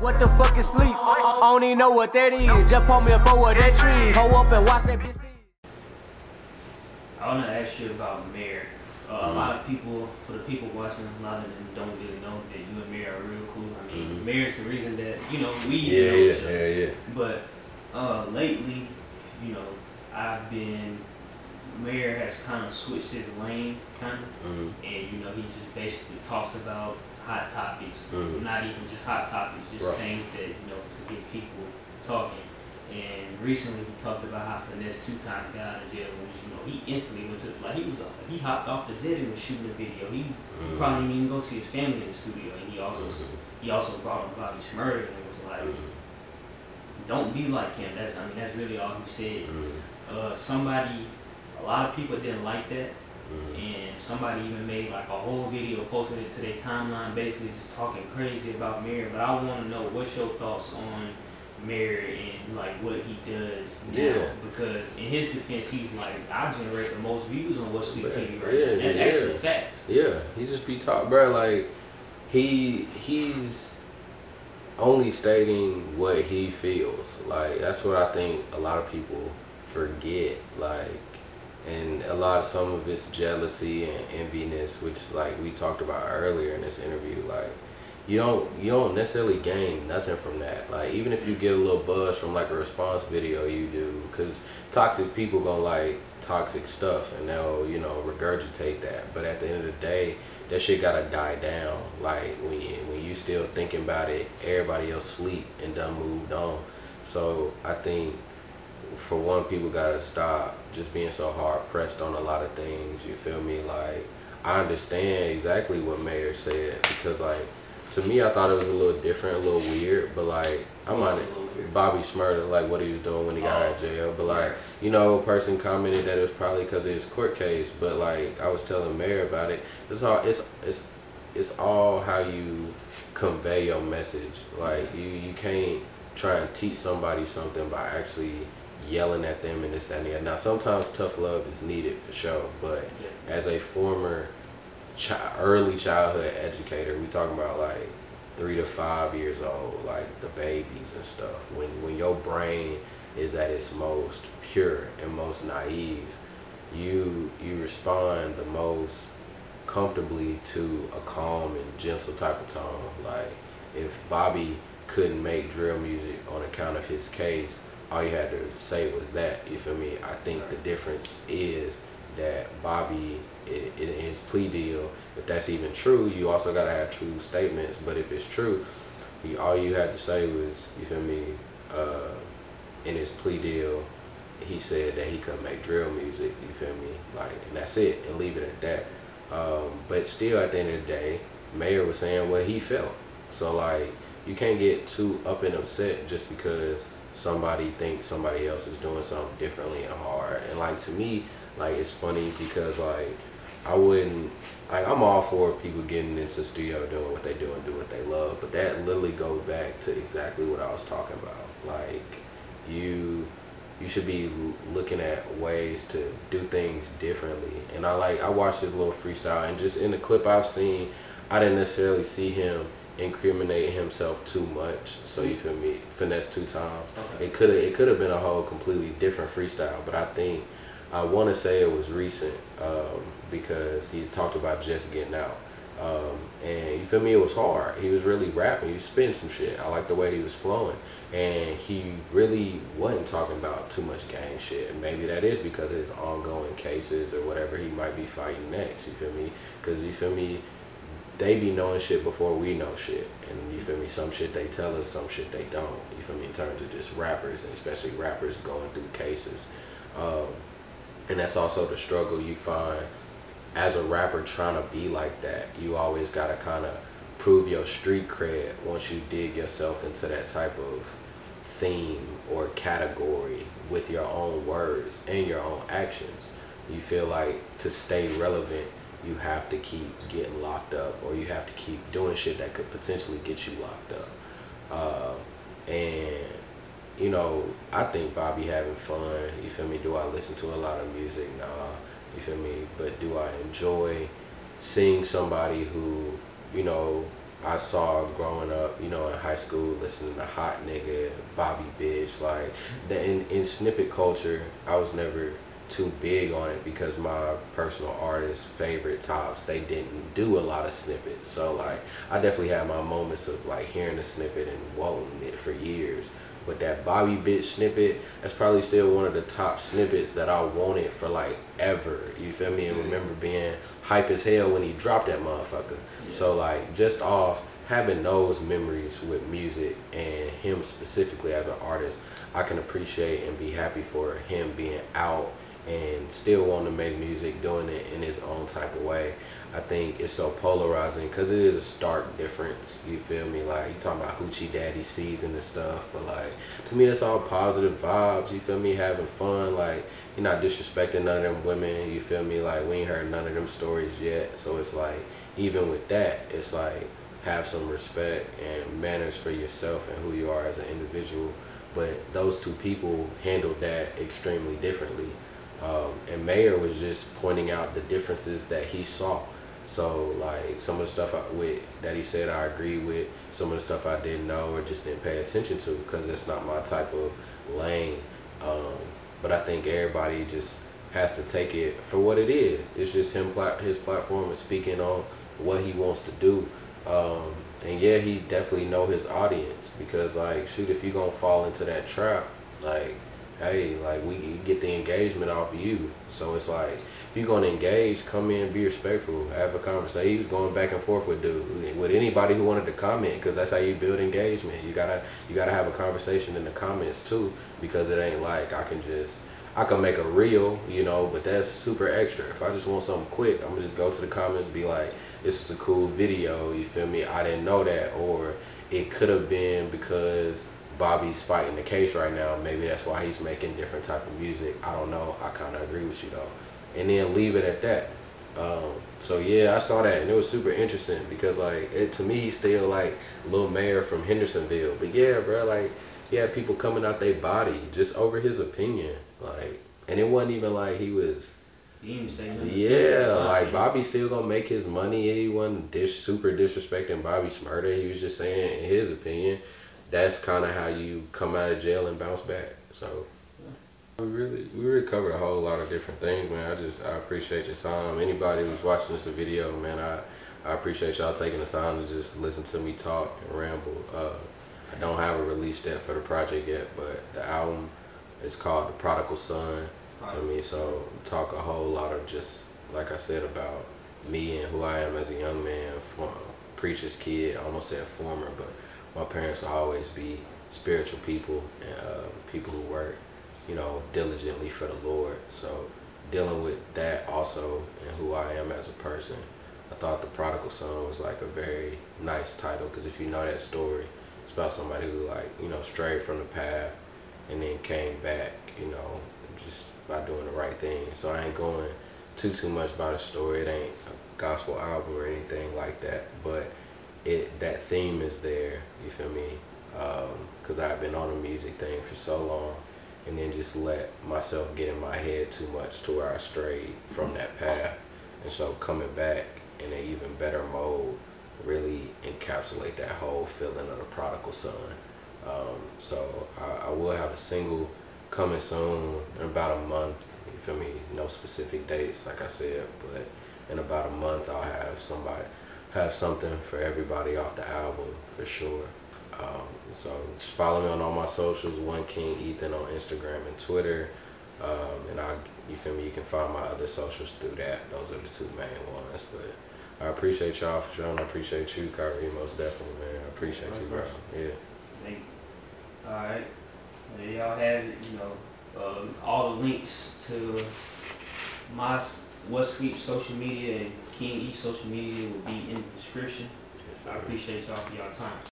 What the fuck is sleep? I don't even know what that is. Just pull me a forward that tree. Hold up and watch that bitch. I want to ask you about Mayr. A lot of people, for the people watching, a lot of them don't really know that you and Mayr are real cool. I mean, Mayr's the reason that, you know, we know each other. Yeah. But lately, you know, Mayr has kind of switched his lane, kind of, and, you know, he just basically talks about hot topics, not even just hot topics, just things that, you know, to get people talking. And recently he talked about how Finesse 2 times got out of jail, which, you know, he instantly went to, like, he hopped off the jet and was shooting a video. He probably didn't even go see his family in the studio, and he also brought up Bobby Shmurda, and it was like, don't be like him. That's really all he said. A lot of people didn't like that, and somebody even made like a whole video, posted it to their timeline, basically just talking crazy about Mayr. But I want to know, what's your thoughts on Mayr and like what he does now? Because in his defense, he's like, I generate the most views on What's Sweet TV right now. That's actually facts. Yeah, he just be talking, bro. Like he's only stating what he feels. Like that's what I think a lot of people forget. Like, and some of it's jealousy and enviness, which like we talked about earlier in this interview. Like you don't necessarily gain nothing from that. Like even if you get a little buzz from like a response video, you do, because toxic people gonna like toxic stuff and they'll, you know, regurgitate that. But at the end of the day, that shit gotta die down. Like when you still thinking about it, everybody else sleep and done moved on. So I think for one, people gotta stop just being so hard pressed on a lot of things. You feel me? Like I understand exactly what Mayr said, because like to me, I thought it was a little different, a little weird. But like I'm on Bobby Shmurda, like what he was doing when he got out of jail. But like, you know, a person commented that it was probably because of his court case. But like I was telling Mayr about it. It's all how you convey your message. Like you can't try and teach somebody something by actually yelling at them and this, that, and the other. Now sometimes tough love is needed for sure, but as a former early childhood educator, we talking about like 3 to 5 years old, like the babies and stuff, when your brain is at its most pure and most naive, you respond the most comfortably to a calm and gentle type of tone. Like if Bobby couldn't make drill music on account of his case, all you had to say was that, you feel me? I think the difference is that Bobby, in his plea deal, if that's even true, you also gotta have true statements. But if it's true, all you had to say was, you feel me, in his plea deal, he said that he couldn't make drill music, you feel me? Like, and that's it, and leave it at that. But still, at the end of the day, Mayr was saying what he felt. So like, you can't get too up and upset just because somebody thinks somebody else is doing something differently and hard. And like to me, like it's funny because like I'm all for people getting into the studio, doing what they do and do what they love, but that literally goes back to exactly what I was talking about. Like you should be looking at ways to do things differently. And I watched this little freestyle, and just in the clip I've seen, I didn't necessarily see him incriminate himself too much. So you feel me? Finesse 2 times. Okay. It could have been a whole completely different freestyle, but I want to say it was recent, because he talked about just getting out. And you feel me? It was hard. He was really rapping. He was spitting some shit. I like the way he was flowing, and he really wasn't talking about too much gang shit. And maybe that is because of his ongoing cases or whatever he might be fighting next. You feel me? Because you feel me, they be knowing shit before we know shit. And you feel me, some shit they tell us, some shit they don't. You feel me, in terms of just rappers, and especially rappers going through cases. And that's also the struggle you find as a rapper trying to be like that. You always gotta kind of prove your street cred once you dig yourself into that type of theme or category with your own words and your own actions. You feel like to stay relevant, you have to keep getting locked up, or you have to keep doing shit that could potentially get you locked up. And you know, I think Bobby having fun. You feel me? Do I listen to a lot of music? Nah. You feel me? But do I enjoy seeing somebody who, you know, I saw growing up, you know, in high school, listening to Hot Nigga, Bobby Bitch, like in snippet culture, I was never too big on it because my personal artist favorite tops, they didn't do a lot of snippets. So like I definitely had my moments of like hearing the snippet and wanting it for years. But that Bobby Bitch snippet, that's probably still one of the top snippets that I wanted for like ever. You feel me? And remember being hype as hell when he dropped that motherfucker. Yeah. So like just off having those memories with music and him specifically as an artist, I can appreciate and be happy for him being out and still wanting to make music, doing it in his own type of way. I think it's so polarizing because it is a stark difference. You feel me? Like you talking about Hoochie Daddy season and stuff, but like to me that's all positive vibes. You feel me? Having fun. Like you're not disrespecting none of them women. You feel me? Like we ain't heard none of them stories yet. So it's like even with that, it's like have some respect and manners for yourself and who you are as an individual. But those two people handled that extremely differently. And Mayr was just pointing out the differences that he saw. So like some of the stuff that he said I agree with, some of the stuff I didn't know or just didn't pay attention to because it's not my type of lane. But I think everybody just has to take it for what it is. It's just his platform is speaking on what he wants to do. And yeah, he definitely know his audience because like shoot, if you gonna fall into that trap, like hey, like we get the engagement off of you. So it's like if you're gonna engage, come in, be respectful, have a conversation. He was going back and forth with anybody who wanted to comment because that's how you build engagement. You gotta have a conversation in the comments too, because it ain't like I can make a reel, you know, but that's super extra. If I just want something quick, I'm gonna just go to the comments and be like, this is a cool video, you feel me? I didn't know that, or it could have been because Bobby's fighting the case right now. Maybe that's why he's making different type of music. I don't know. I kind of agree with you though. And then leave it at that. So yeah, I saw that and it was super interesting because like to me he's still like Lil Mayr from Hendersonville. But yeah, bro, like he had people coming out their body just over his opinion. Like, and it wasn't even like he was. He didn't say nothing. Yeah, like Bobby's still gonna make his money. He wasn't super disrespecting Bobby Shmurda. He was just saying in his opinion. That's kind of how you come out of jail and bounce back. So we really covered a whole lot of different things, man. I appreciate your time. Anybody who's watching this video, man, I appreciate y'all taking the time to just listen to me talk and ramble. I don't have a release date for the project yet, but the album is called The Prodigal Son. I mean, so talk a whole lot of just, like I said, about me and who I am as a young man, preacher's kid. I almost said former, but my parents will always be spiritual people and people who work, you know, diligently for the Lord. So dealing with that also and who I am as a person, I thought The Prodigal Son was like a very nice title because if you know that story, it's about somebody who like, you know, strayed from the path and then came back, you know, just by doing the right thing. So I ain't going too much about the story. It ain't a gospel album or anything like that, but that theme is there, you feel me? Because I've been on the music thing for so long and then just let myself get in my head too much to where I strayed from that path. And so coming back in an even better mode really encapsulate that whole feeling of the prodigal son. So I will have a single coming soon in about a month, you feel me? No specific dates, like I said, but in about a month I'll have something for everybody off the album for sure. So just follow me on all my socials, One King Ethan on Instagram and Twitter, and you feel me, you can find my other socials through that. Those are the two main ones. But I appreciate y'all for sure, and I appreciate you, Kyrie, most definitely, man. I appreciate you, bro. Yeah. Thank you. All right, there y'all have it. You know, all the links to my What Sleep social media and King E social media will be in the description. Yes, I appreciate y'all for y'all time.